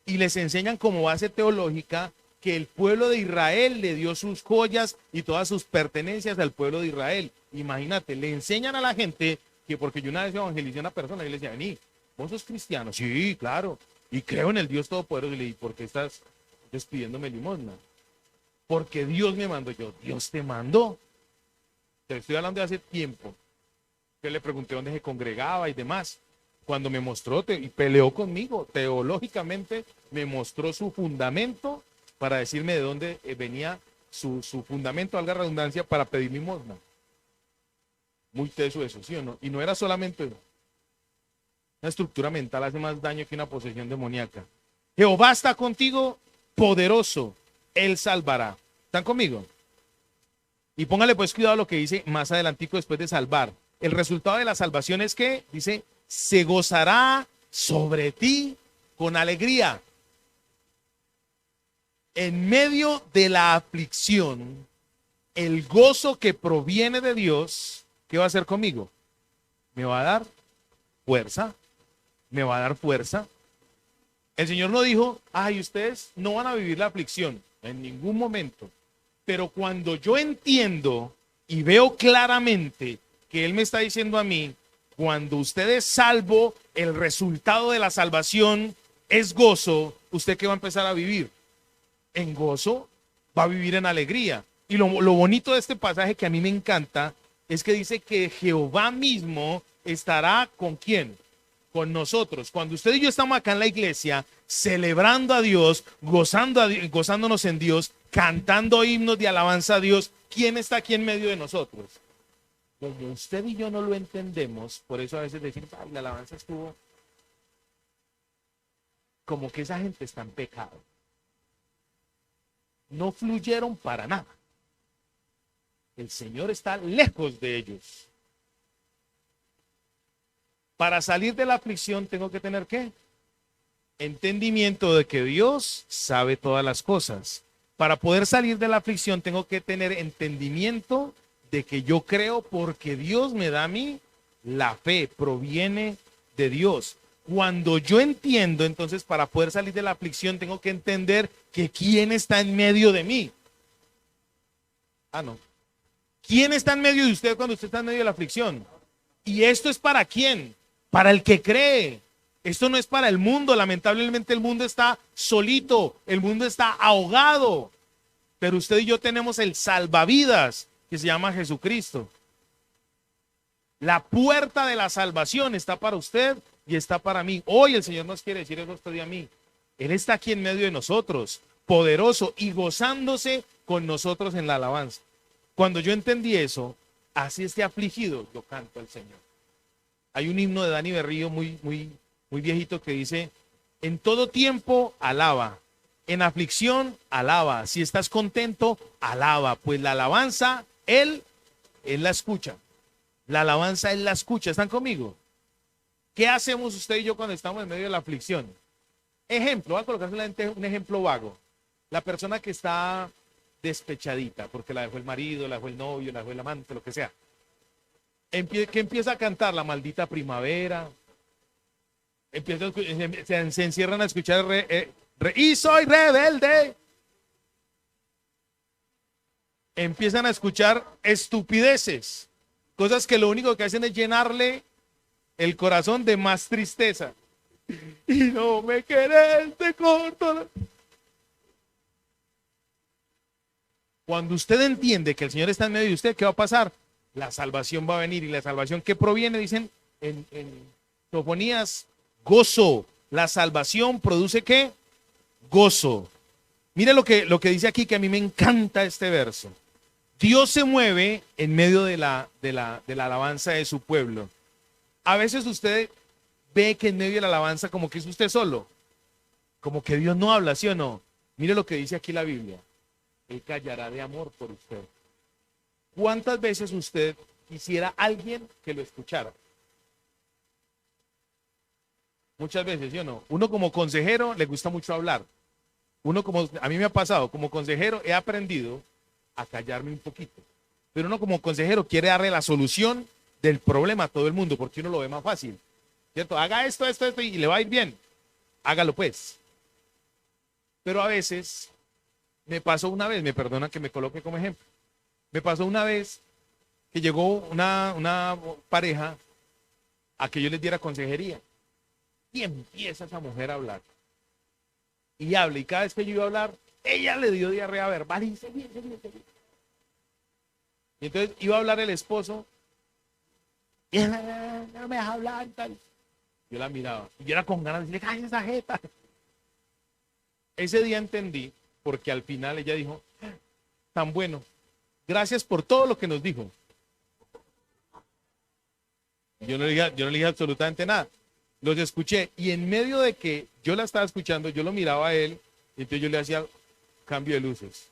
Y les enseñan como base teológica que el pueblo de Israel le dio sus joyas y todas sus pertenencias al pueblo de Israel. Imagínate, le enseñan a la gente que, porque yo una vez evangelicé a una persona y le decía, vení, ¿vos sos cristiano? Sí, claro. Y creo en el Dios Todopoderoso. Y le dije, ¿por qué estás pidiéndome limosna? Porque Dios me mandó. Yo, ¿Dios te mandó? Te estoy hablando de hace tiempo. Yo le pregunté dónde se congregaba y demás. Cuando me mostró y peleó conmigo, teológicamente me mostró su fundamento para decirme de dónde venía su fundamento, valga redundancia, para pedir limosna. Muy teso eso, ¿sí o no? Y no era solamente eso. Una estructura mental hace más daño que una posesión demoníaca. Jehová está contigo, poderoso, Él salvará. ¿Están conmigo? Y póngale pues cuidado a lo que dice más adelantico después de salvar. El resultado de la salvación es que, dice, se gozará sobre ti con alegría. En medio de la aflicción, el gozo que proviene de Dios, ¿qué va a hacer conmigo? Me va a dar fuerza, me va a dar fuerza. El Señor no dijo, ay, ustedes no van a vivir la aflicción en ningún momento. Pero cuando yo entiendo y veo claramente que Él me está diciendo a mí, cuando usted es salvo, el resultado de la salvación es gozo, ¿usted qué va a empezar a vivir? En gozo, va a vivir en alegría. Y lo bonito de este pasaje que a mí me encanta es que dice que Jehová mismo estará ¿con quién? Con nosotros. Cuando usted y yo estamos acá en la iglesia, celebrando a Dios, gozándonos en Dios, cantando himnos de alabanza a Dios, ¿quién está aquí en medio de nosotros? Como usted y yo no lo entendemos, por eso a veces decimos, ay, la alabanza estuvo como que esa gente está en pecado. No fluyeron para nada. El Señor está lejos de ellos. Para salir de la aflicción tengo que tener ¿qué? Entendimiento de que Dios sabe todas las cosas. Para poder salir de la aflicción tengo que tener entendimiento de que yo creo porque Dios me da a mí la fe, proviene de Dios. Cuando yo entiendo, entonces para poder salir de la aflicción tengo que entender que quién está en medio de mí. Ah, no. ¿Quién está en medio de usted cuando usted está en medio de la aflicción? ¿Y esto es para quién? Para el que cree. Esto no es para el mundo. Lamentablemente el mundo está solito, el mundo está ahogado. Pero usted y yo tenemos el salvavidas que se llama Jesucristo. La puerta de la salvación está para usted y está para mí. Hoy el Señor nos quiere decir eso a usted y a mí. Él está aquí en medio de nosotros, poderoso y gozándose con nosotros en la alabanza. Cuando yo entendí eso, así esté afligido, yo canto al Señor. Hay un himno de Dani Berrío muy viejito que dice: en todo tiempo alaba, en aflicción alaba, si estás contento alaba, pues la alabanza él la escucha. La alabanza él la escucha. ¿Están conmigo? ¿Qué hacemos usted y yo cuando estamos en medio de la aflicción? Ejemplo, voy a colocar un ejemplo vago. La persona que está despechadita porque la dejó el marido, la dejó el novio, la dejó el amante, lo que sea. Que empieza a cantar la maldita primavera. Se encierran a escuchar y soy rebelde. Empiezan a escuchar estupideces, cosas que lo único que hacen es llenarle el corazón de más tristeza. Y no me querés de corto. Cuando usted entiende que el Señor está en medio de usted, ¿qué va a pasar? La salvación va a venir. Y la salvación que proviene, dicen en Sofonías, gozo. La salvación produce ¿qué? Gozo. Mire lo que dice aquí, que a mí me encanta este verso. Dios se mueve en medio de la alabanza de su pueblo. A veces usted ve que en medio de la alabanza como que es usted solo, como que Dios no habla, ¿sí o no? Mire lo que dice aquí la Biblia: Él callará de amor por usted. ¿Cuántas veces usted quisiera alguien que lo escuchara? Muchas veces, ¿sí o no? Uno como consejero le gusta mucho hablar. A mí me ha pasado, como consejero he aprendido a callarme un poquito. Pero uno como consejero quiere darle la solución del problema a todo el mundo porque uno lo ve más fácil. ¿Cierto? Haga esto y le va a ir bien. Hágalo pues. Pero a veces me pasó una vez, me perdona que me coloque como ejemplo. Me pasó una vez que llegó una pareja a que yo les diera consejería. Y empieza esa mujer a hablar. Y habla, y cada vez que yo iba a hablar, ella le dio diarrea verbal y seguía. Y entonces iba a hablar el esposo, y no me deja hablar, tal. Yo la miraba, y yo era con ganas de decirle, cállate esa jeta. Ese día entendí, porque al final ella dijo, tan bueno, gracias por todo lo que nos dijo. Yo no le dije absolutamente nada. Los escuché, y en medio de que yo la estaba escuchando, yo lo miraba a él, y entonces yo le hacía cambio de luces.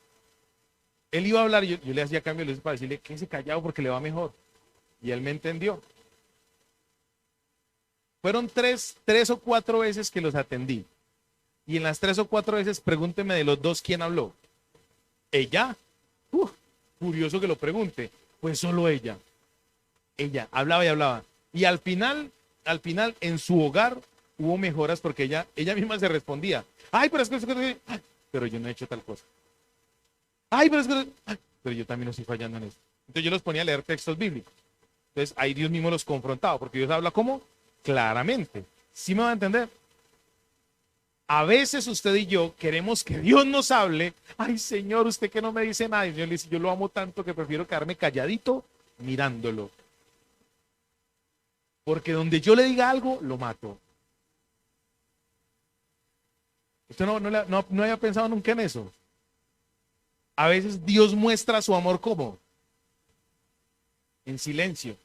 Él iba a hablar, yo le hacía cambio de luces para decirle que se callado porque le va mejor. Y él me entendió. Fueron tres o cuatro veces que los atendí. Y en las 3 o 4 veces, pregúnteme de los dos quién habló. ¿Ella? Curioso que lo pregunte. Pues solo ella. Ella hablaba y hablaba. Y al final, en su hogar hubo mejoras porque ella misma se respondía. Ay, pero es que, pero yo no he hecho tal cosa. Ay, pero es que, pero yo también estoy fallando en eso. Entonces yo los ponía a leer textos bíblicos. Entonces ahí Dios mismo los confrontaba, porque Dios habla ¿cómo? Claramente. ¿Sí me va a entender? A veces usted y yo queremos que Dios nos hable. Ay, Señor, usted que no me dice nada. Y el Señor le dice, yo lo amo tanto que prefiero quedarme calladito mirándolo. Porque donde yo le diga algo, lo mato. Usted no había pensado nunca en eso. A veces Dios muestra su amor ¿cómo? En silencio.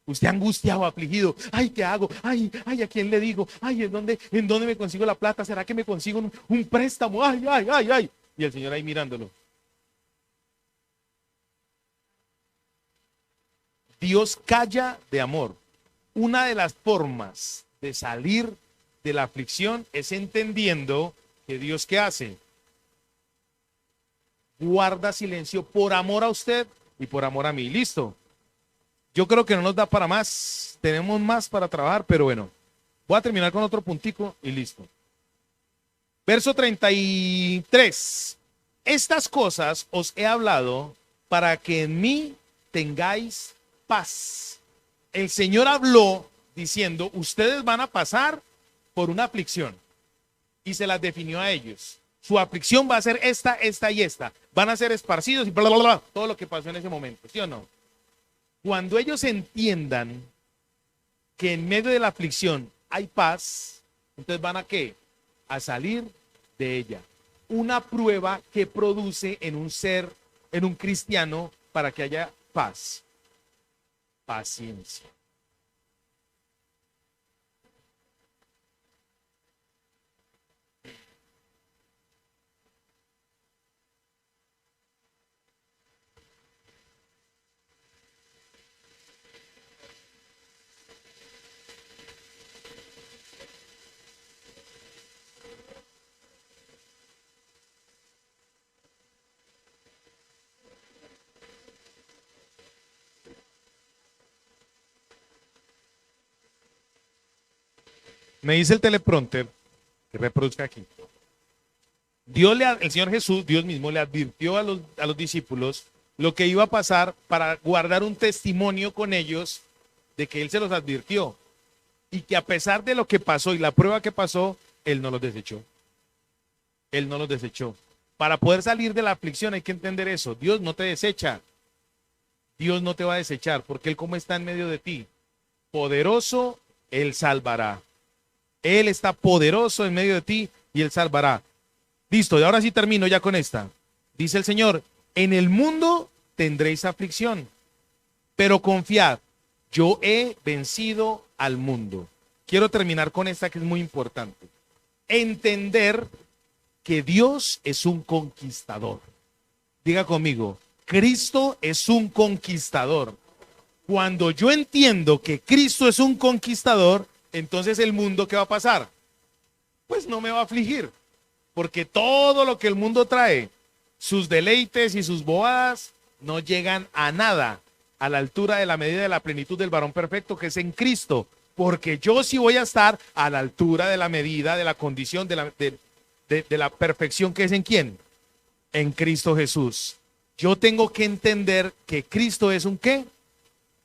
Usted angustiado, afligido. Ay, ¿qué hago? Ay, ¿a quién le digo? Ay, ¿en dónde me consigo la plata? ¿Será que me consigo un préstamo? Ay. Y el Señor ahí mirándolo. Dios calla de amor. una de las formas de salir de la aflicción es entendiendo que Dios, ¿qué hace? Guarda silencio por amor a usted y por amor a mí. Listo. Yo creo que no nos da para más. Tenemos más para trabajar, pero bueno. Voy a terminar con otro puntico y listo. Verso 33. Estas cosas os he hablado para que en mí tengáis paz. El Señor habló diciendo, ustedes van a pasar por una aflicción. Y se las definió a ellos. Su aflicción va a ser esta, esta y esta. Van a ser esparcidos y bla, bla, bla. Todo lo que pasó en ese momento, ¿sí o no? Cuando ellos entiendan que en medio de la aflicción hay paz, entonces van a ¿qué? A salir de ella. Una prueba que produce en un ser, en un cristiano, para que haya paz. Paciencia. Me dice el teleprompter que reproduzca aquí. El Señor Jesús, Dios mismo, le advirtió a los discípulos lo que iba a pasar para guardar un testimonio con ellos de que Él se los advirtió y que a pesar de lo que pasó y la prueba que pasó, Él no los desechó. Él no los desechó. Para poder salir de la aflicción hay que entender eso. Dios no te desecha. Dios no te va a desechar porque Él como está en medio de ti, poderoso, Él salvará. Él está poderoso en medio de ti y Él salvará. Listo, y ahora sí termino ya con esta. Dice el Señor, en el mundo tendréis aflicción, pero confiad, yo he vencido al mundo. Quiero terminar con esta que es muy importante. Entender que Dios es un conquistador. Diga conmigo, Cristo es un conquistador. Cuando yo entiendo que Cristo es un conquistador, entonces el mundo, ¿qué va a pasar? Pues no me va a afligir, porque todo lo que el mundo trae, sus deleites y sus bobadas, no llegan a nada a la altura de la medida de la plenitud del varón perfecto que es en Cristo, porque yo sí voy a estar a la altura de la medida, de la condición, de la perfección que es en ¿quién? En Cristo Jesús. Yo tengo que entender que Cristo es un ¿qué?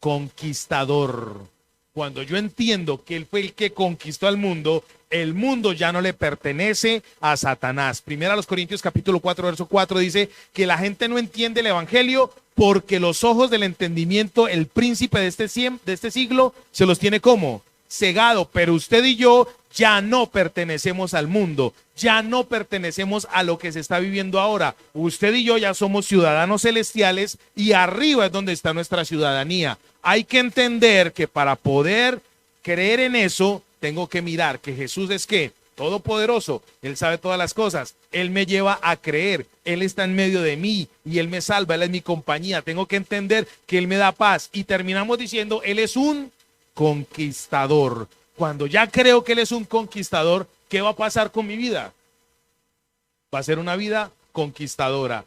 Conquistador. Cuando yo entiendo que Él fue el que conquistó al mundo, el mundo ya no le pertenece a Satanás. Primera a los Corintios capítulo 4, verso 4 dice que la gente no entiende el evangelio porque los ojos del entendimiento, el príncipe de este siglo, se los tiene como cegado. Pero usted y yo ya no pertenecemos al mundo, ya no pertenecemos a lo que se está viviendo ahora. Usted y yo ya somos ciudadanos celestiales y arriba es donde está nuestra ciudadanía. Hay que entender que para poder creer en eso, tengo que mirar que Jesús es ¿qué? Todopoderoso, Él sabe todas las cosas, Él me lleva a creer, Él está en medio de mí y Él me salva, Él es mi compañía. Tengo que entender que Él me da paz y terminamos diciendo, Él es un conquistador. Cuando ya creo que Él es un conquistador, ¿qué va a pasar con mi vida? Va a ser una vida conquistadora.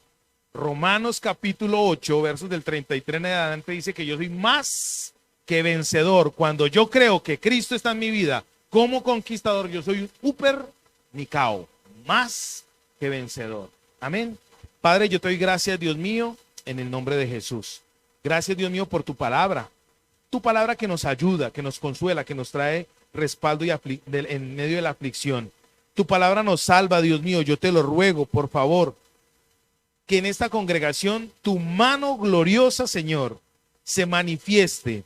Romanos capítulo 8, versos del 33 en adelante dice que yo soy más que vencedor. Cuando yo creo que Cristo está en mi vida como conquistador, yo soy un uper nicao, más que vencedor. Amén. Padre, yo te doy gracias, Dios mío, en el nombre de Jesús. Gracias, Dios mío, por tu palabra que nos ayuda, que nos consuela, que nos trae respaldo y en medio de la aflicción. Tu palabra nos salva, Dios mío. Yo te lo ruego, por favor, que en esta congregación tu mano gloriosa, Señor, se manifieste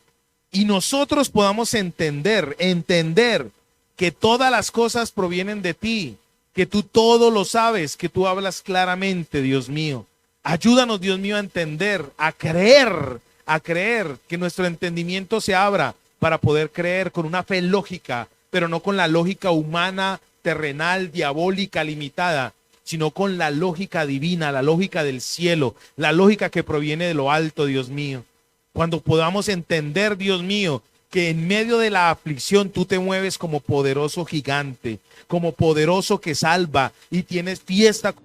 y nosotros podamos entender que todas las cosas provienen de ti, que tú todo lo sabes, que tú hablas claramente, Dios mío. Ayúdanos, Dios mío, a entender, a creer, que nuestro entendimiento se abra para poder creer con una fe lógica, pero no con la lógica humana, terrenal, diabólica, limitada, sino con la lógica divina, la lógica del cielo, la lógica que proviene de lo alto, Dios mío. Cuando podamos entender, Dios mío, que en medio de la aflicción tú te mueves como poderoso gigante, como poderoso que salva y tienes fiesta.